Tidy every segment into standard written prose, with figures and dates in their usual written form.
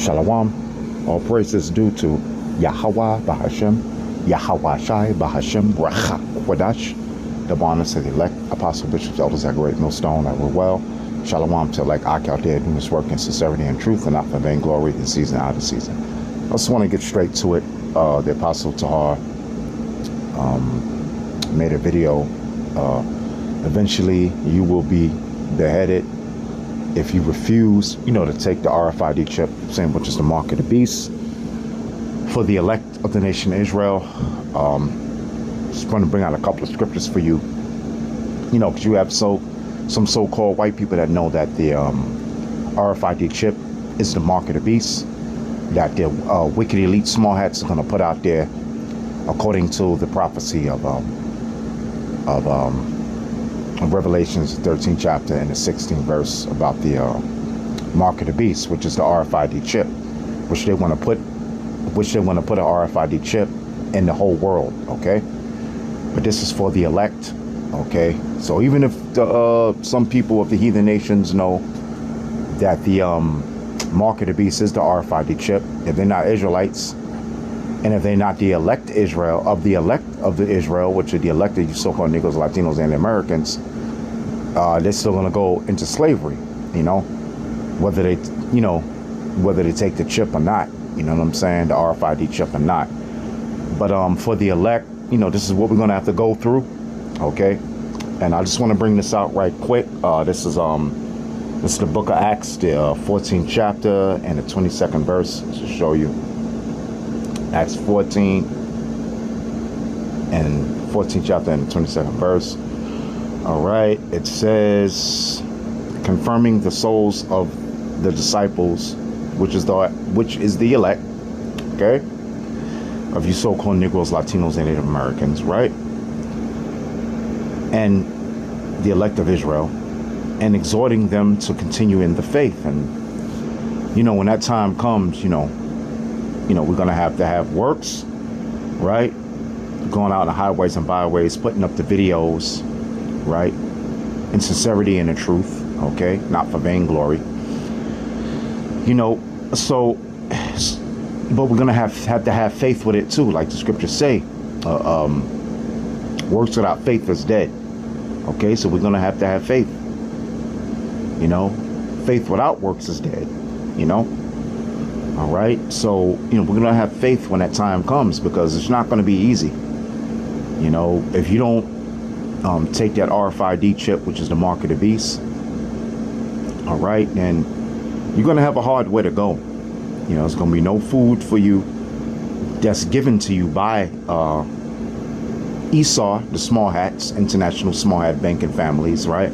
Shalom. All praises due to Yahweh Bahashem, Yahweh Shai Bahashem, Racha Kwadash, the bonus of the elect, apostle, bishops, elders at Great Millstone, that were well. Shalom to elect Ak out there doing this work in sincerity and truth and not for vainglory, in season out of season. I just want to get straight to it. The apostle Tahar made a video. Eventually, you will be beheaded if you refuse, to take the RFID chip, saying which is the mark of the beast, for the elect of the nation of Israel. Just going to bring out a couple of scriptures for you, because you have some so-called white people that know that the RFID chip is the mark of the beast, that the wicked elite small hats are going to put out there, according to the prophecy of Revelations 13th chapter and the 16th verse, about the mark of the beast, which is the RFID chip, which they want to put a RFID chip in the whole world. Okay, but this is for the elect. Okay, so even if some people of the heathen nations know that the mark of the beast is the RFID chip, if they're not Israelites, and if they're not the elect Israel, of the elect of the Israel, which are the elected so-called Negroes, Latinos, and Americans, they're still going to go into slavery, whether they take the chip or not, you know what I'm saying, the RFID chip or not. But for the elect, this is what we're going to have to go through, okay? And I just want to bring this out right quick. This is the book of Acts, the 14th chapter and the 22nd verse, to show you. Acts 14 and 14th chapter and 22nd verse. All right, it says, confirming the souls of the disciples, which is the elect, okay, of you so-called Negroes, Latinos, and Native Americans, right, and the elect of Israel, and exhorting them to continue in the faith. And when that time comes, we're going to have works, right? Going out in the highways and byways, putting up the videos, right? In sincerity and in truth, okay? Not for vainglory. So, but we're going to have to have faith with it too, like the scriptures say. Works without faith is dead. Okay, so we're going to have faith. Faith without works is dead, All right, so we're gonna have faith when that time comes, because it's not gonna be easy. If you don't take that RFID chip, which is the mark of the beast, all right, then you're gonna have a hard way to go. There's gonna be no food for you that's given to you by Esau, the small hats, international small hat banking families, right?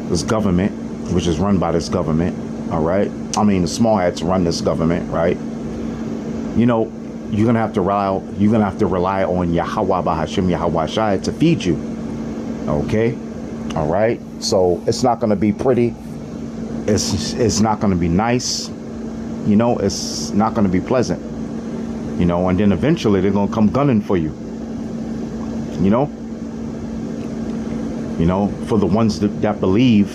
This government, which is run by this government. All right. The small hats run this government, right? You're gonna have to rely on Yahweh Bahashem, Yahweh Shai to feed you. Okay. All right. So it's not gonna be pretty. It's not gonna be nice. It's not gonna be pleasant. And then eventually they're gonna come gunning for you. For the ones that believe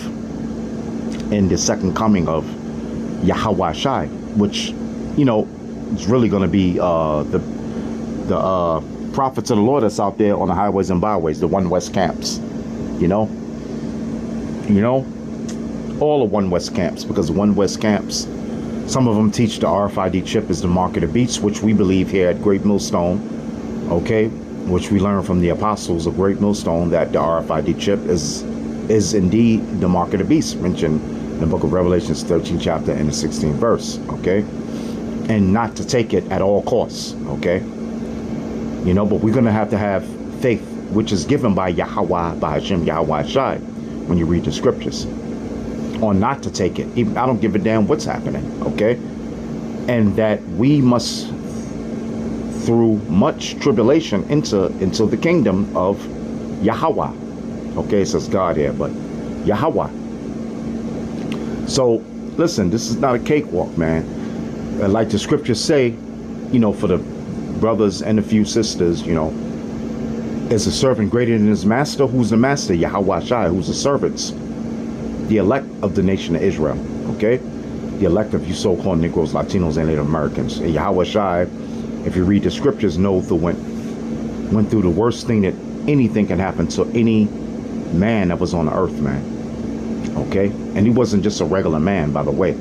in the second coming of Yahweh Shai, which, is really going to be the prophets of the Lord that's out there on the highways and byways, the One West camps, all of One West camps, because One West camps, some of them teach the RFID chip is the mark of the beast, which we believe here at Great Millstone, okay, which we learned from the apostles of Great Millstone, that the RFID chip is indeed the mark of the beast, mentioned in the book of Revelations 13th chapter and the 16th verse, okay? And not to take it at all costs, okay? But we're going to have faith, which is given by Yahweh, by Hashem, Yahweh Shai, when you read the scriptures, on not to take it. Even I don't give a damn what's happening, okay? And that we must, through much tribulation, into the kingdom of Yahweh. Okay, it says God here, but Yahweh. So, listen, this is not a cakewalk, man. Like the scriptures say, for the brothers and a few sisters, is a servant greater than his master? Who's the master? Yahweh Shai. Who's the servants? The elect of the nation of Israel. Okay? the elect of you so-called Negroes, Latinos, and Native Americans. And Yahweh Shai, if you read the scriptures, know the went through the worst thing that anything can happen to any man that was on the earth, man. Okay? And he wasn't just a regular man, by the way.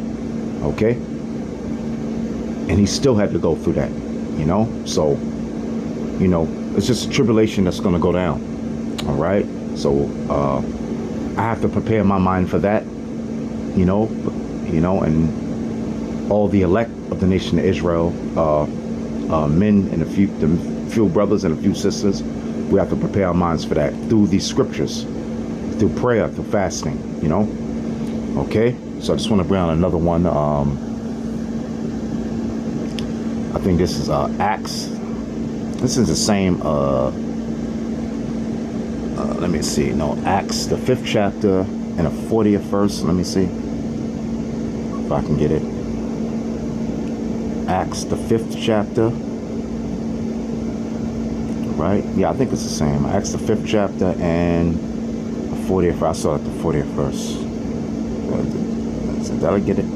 Okay? And he still had to go through that, you know? So, you know, it's just a tribulation that's going to go down. All right? So, I have to prepare my mind for that, you know, and all the elect of the nation of Israel, men and a few brothers and a few sisters, we have to prepare our minds for that through these scriptures, through prayer, through fasting, you know. Okay, so I just want to bring on another one. I think this is Acts. This is the same. Let me see. No, Acts, the 5th chapter and the 40th verse. Let me see if I can get it. Acts, the 5th chapter. Right? Yeah, I think it's the same. Acts, the 5th chapter and the 40th verse. I saw it, the 40th verse. Did I get it?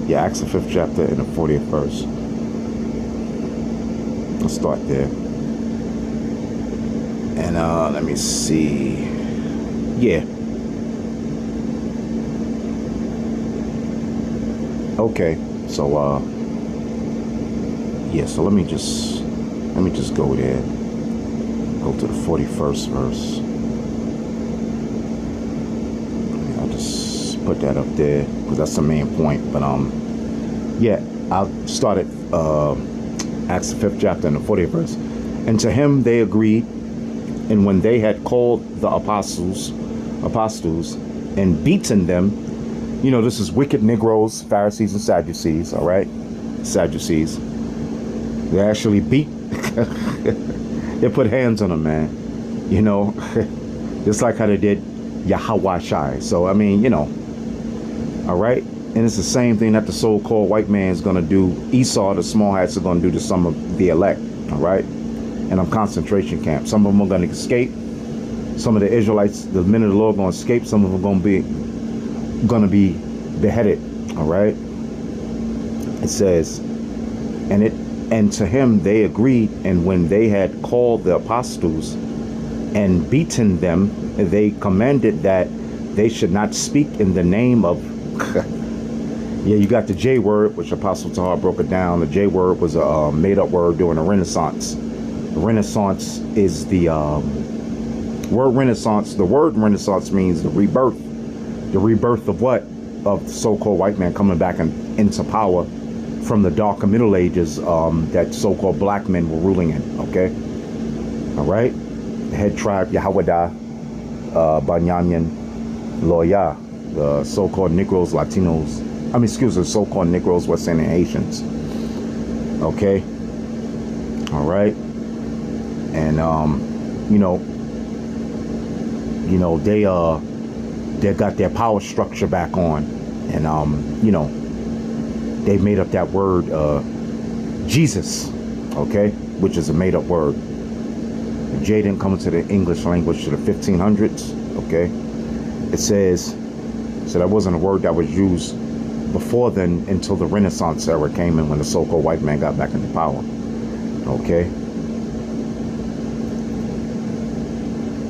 Yeah, Acts, the 5th chapter and the 40th verse. Let's start there. And let me see. Yeah. Okay. So yeah, so let me just go there. Go to the 41st verse. I'll just put that up there because that's the main point. But yeah, I'll start at Acts the 5th chapter and the 40th verse. And to him they agreed, and when they had called the apostles and beaten them, you know, this is wicked Negroes, Pharisees and Sadducees, all right? Sadducees. They actually beat, they put hands on them, man. You know, just like how they did Yahweh Shai. So, I mean, you know, all right? And it's the same thing that the so-called white man is going to do. Esau, the small hats, are going to do to some of the elect, all right? And a concentration camp. Some of them are going to escape. Some of the Israelites, the men of the Lord, are going to escape. Some of them are going to be beheaded. All right. It says, and to him they agreed, and when they had called the apostles and beaten them, they commanded that they should not speak in the name of. Yeah, you got the J word, which Apostle Tahar broke it down. The J word was a made-up word during the Renaissance. The Renaissance is the word Renaissance. The word Renaissance means the rebirth. The rebirth of what? Of the so-called white man coming back into power from the darker Middle Ages that so-called black men were ruling in. Okay? All right? The head tribe, Yahawadah, Banyanyan, Loya, the so-called Negroes, Latinos, so-called Negroes, West Indian Haitians. Okay? All right? And you know, they got their power structure back on, and you know, they made up that word Jesus, okay, which is a made-up word. J didn't come into the English language to the 1500s, okay. It says, so that wasn't a word that was used before then until the Renaissance era came in, when the so-called white man got back into power, okay.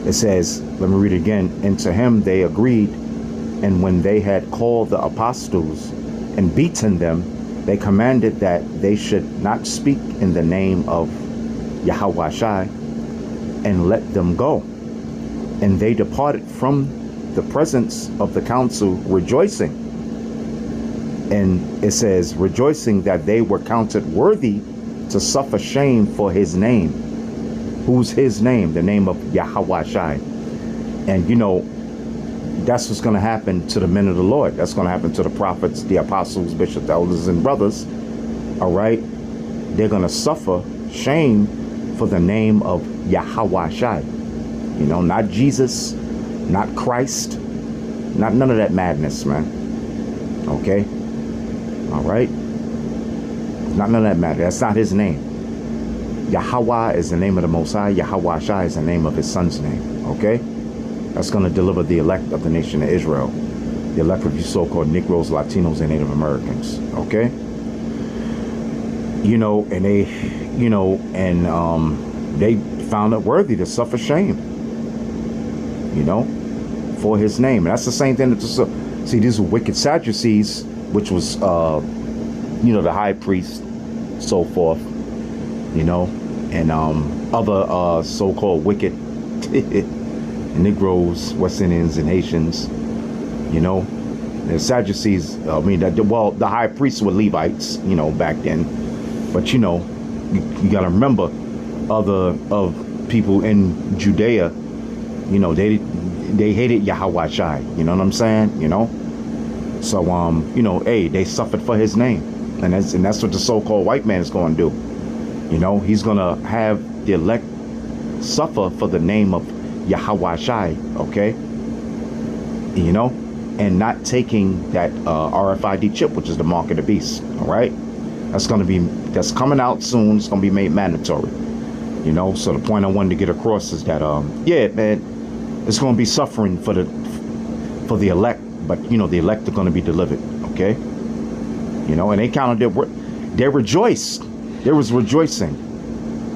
It says, let me read it again. And to him they agreed, and when they had called the apostles and beaten them, they commanded that they should not speak in the name of Yahweh Shai, and let them go. And they departed from the presence of the council, rejoicing. And it says, rejoicing that they were counted worthy to suffer shame for his name. Who's his name? The name of Yahweh Shai. And you know, that's what's going to happen to the men of the Lord. That's going to happen to the prophets, the apostles, bishops, elders, and brothers. All right? They're going to suffer shame for the name of Yahweh Shai. You know, not Jesus, not Christ, not none of that madness, man. Okay? All right? Not none of that matter. That's not his name. Yahweh is the name of the Most High. Yahweh Shai is the name of his son's name. Okay? That's going to deliver the elect of the nation of Israel. The elect of you so-called Negroes, Latinos, and Native Americans. Okay. You know, and they found it worthy to suffer shame. You know, for his name. And that's the same thing that see, these are wicked Sadducees, which was the high priest, so forth, and other so-called wicked Negroes, West Indians, and Haitians. The Sadducees, the high priests were Levites, back then. But you got to remember, of people in Judea, they hated Yahweh Shai. You know what I'm saying? So hey, they suffered for his name, and that's what the so-called white man is going to do. He's going to have the elect suffer for the name of Yahweh Shai. Okay. And not taking that RFID chip, which is the mark of the beast. All right. That's coming out soon. It's going to be made mandatory. So the point I wanted to get across is that, yeah, man, it's going to be suffering for the elect, but the elect are going to be delivered. Okay. And they counted they rejoiced. There was rejoicing.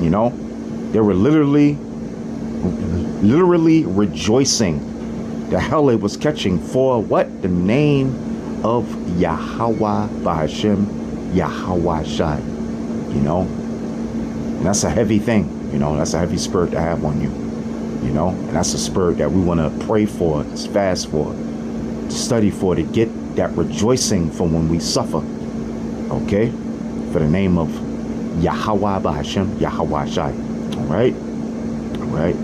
They were literally rejoicing. The hell it was catching for what? The name of Yahweh Bahashem, Yahweh Shai. And that's a heavy thing. That's a heavy spirit to have on you. And that's a spirit that we want to pray for, fast for, to study for, to get that rejoicing from when we suffer. Okay? For the name of Yahweh Bahashem, Yahweh Shai. All right? All right?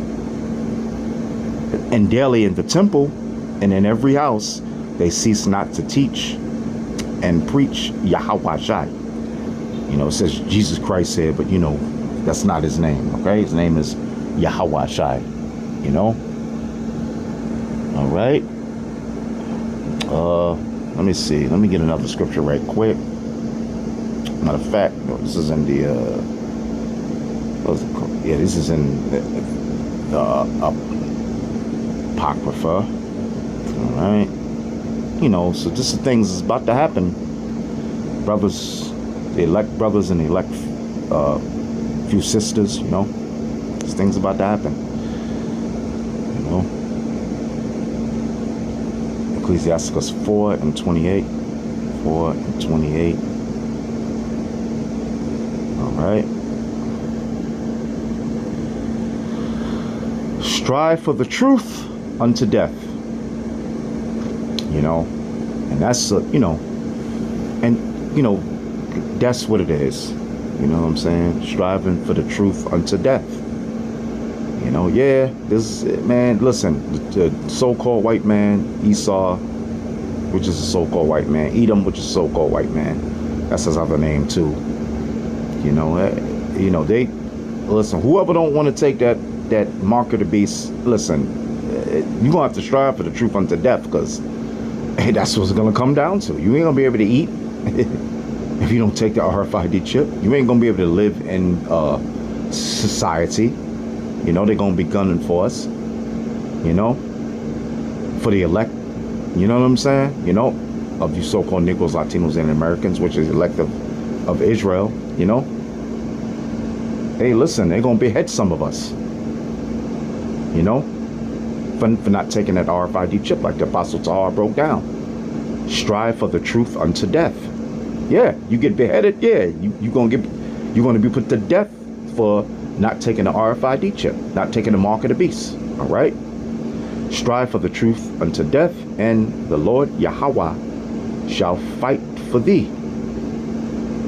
And daily in the temple and in every house, they cease not to teach and preach Yahweh Shai. It says Jesus Christ said, but that's not his name. Okay, his name is Yahweh Shai. All right. Let me see. Let me get another scripture right quick. Matter of fact, this is in the this is in the Apocrypha. All right. So this is things that's about to happen. Brothers, the elect brothers and the elect few sisters, this thing's about to happen. Ecclesiasticus 4:28. 4:28. All right. Strive for the truth unto death. And that's that's what it is. You know what I'm saying? Striving for the truth unto death. Yeah, this man, listen, the so-called white man, Esau, which is a so-called white man, Edom, which is a so-called white man. That's his other name too. They listen, whoever don't want to take that mark of the beast, listen, you're gonna have to strive for the truth unto death, because hey, that's what's gonna come down to. You ain't gonna be able to eat if you don't take the RFID chip. You ain't gonna be able to live in society. They're gonna be gunning for us. For the elect. You know what I'm saying? Of you so-called Negroes, Latinos, and Americans, which is elect of Israel. Hey, listen, they're gonna behead some of us. For not taking that RFID chip, like the Apostle Tahar broke down. Strive for the truth unto death. Yeah, you get beheaded. Yeah, you're gonna be put to death for not taking the RFID chip, not taking the mark of the beast. All right. Strive for the truth unto death, and the Lord Yahweh shall fight for thee.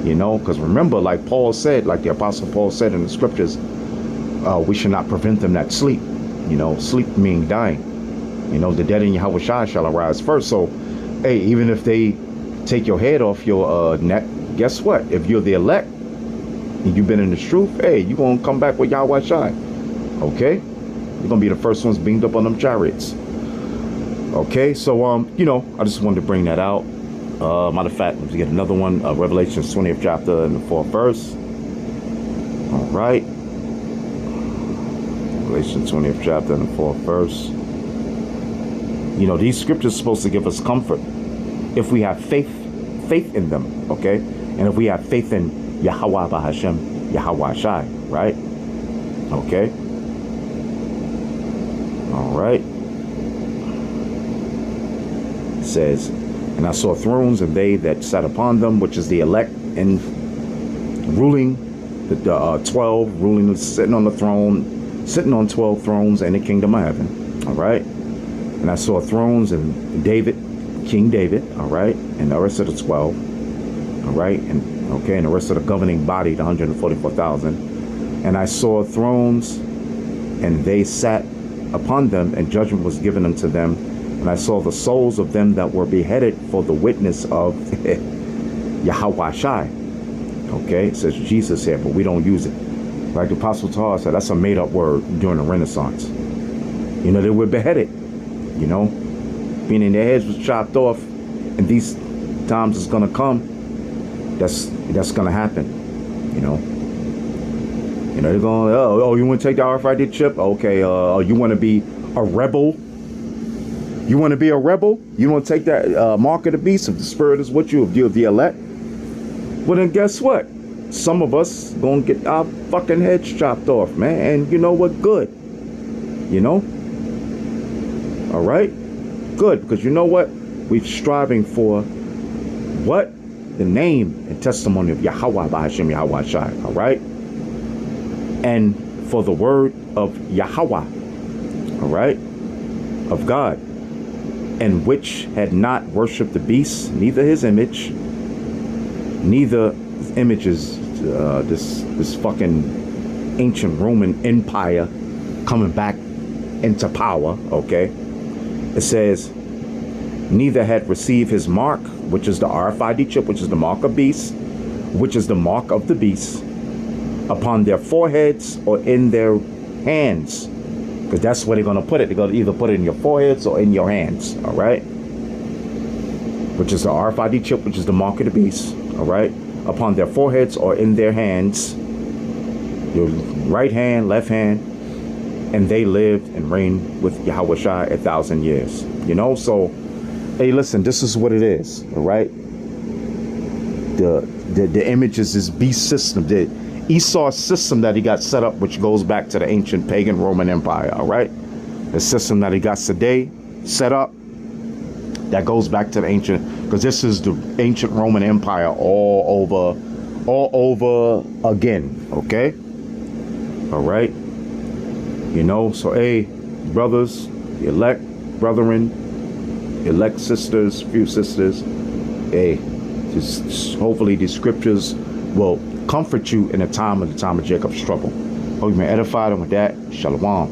Because remember, like Paul said, like the Apostle Paul said in the scriptures, we should not prevent them that sleep. Sleep meaning dying. The dead in Yahweh Shai shall arise first. So, hey, even if they take your head off your neck, guess what? If you're the elect and you've been in the truth, hey, you're going to come back with Yahweh Shai. Okay? You're going to be the first ones beamed up on them chariots. Okay? So, I just wanted to bring that out. Matter of fact, let's get another one. Revelation 20th chapter and the 4th verse. All right. Revelation 20th chapter and the 4th verse. You know, these scriptures are supposed to give us comfort if we have faith in them, okay? And if we have faith in Yahweh Bahashem, Yahweh Shai, right? Okay? All right. It says, and I saw thrones, and they that sat upon them, which is the elect, and ruling the 12, ruling, sitting on the throne, sitting on 12 thrones in the kingdom of heaven. All right. And I saw thrones and David, King David, all right, and the rest of the 12, all right, and okay, and the rest of the governing body, the 144,000. And I saw thrones, and they sat upon them, and judgment was given unto them. And I saw the souls of them that were beheaded for the witness of Yahweh Shai. Okay, it says Jesus here, but we don't use it. Like the Apostle Paul said, that's a made-up word during the Renaissance. You know, they were beheaded. You know, meaning their heads was chopped off, and these times is gonna come. That's gonna happen. You know, they're going, oh, you want to take the RFID chip? Okay, you want to be a rebel? You want to be a rebel? You want to take that mark of the beast? If the spirit is with you, if you're the elect, well then guess what? Some of us gonna get our fucking heads chopped off, man. And you know what? Good. You know. All right, good, because you know what? We're striving for what? The name and testimony of Yahweh Bahashem Yahweh Shai. All right, and for the word of Yahweh, all right, of God, and which had not worshipped the beast, neither his image, neither his images, this fucking ancient Roman Empire coming back into power. Okay. It says, neither had received his mark, which is the RFID chip, which is the mark of beast, which is the mark of the beast, upon their foreheads or in their hands. Because that's where they're going to put it. They're going to either put it in your foreheads or in your hands. All right. Which is the RFID chip, which is the mark of the beast. All right. Upon their foreheads or in their hands. Your right hand, left hand. And they lived and reigned with Yahweh Shai 1,000 years. You know, so, hey, listen, this is what it is, all right? The image is this beast system, the Esau system that he got set up, which goes back to the ancient pagan Roman Empire, all right? The system that he got today set up, that goes back to the ancient, because this is the ancient Roman Empire all over again, okay? All right? You know, so hey, brothers, elect brethren, elect sisters, few sisters, hey, just hopefully these scriptures will comfort you in the time of Jacob's trouble. Hope you've been edified, and with that, shalom.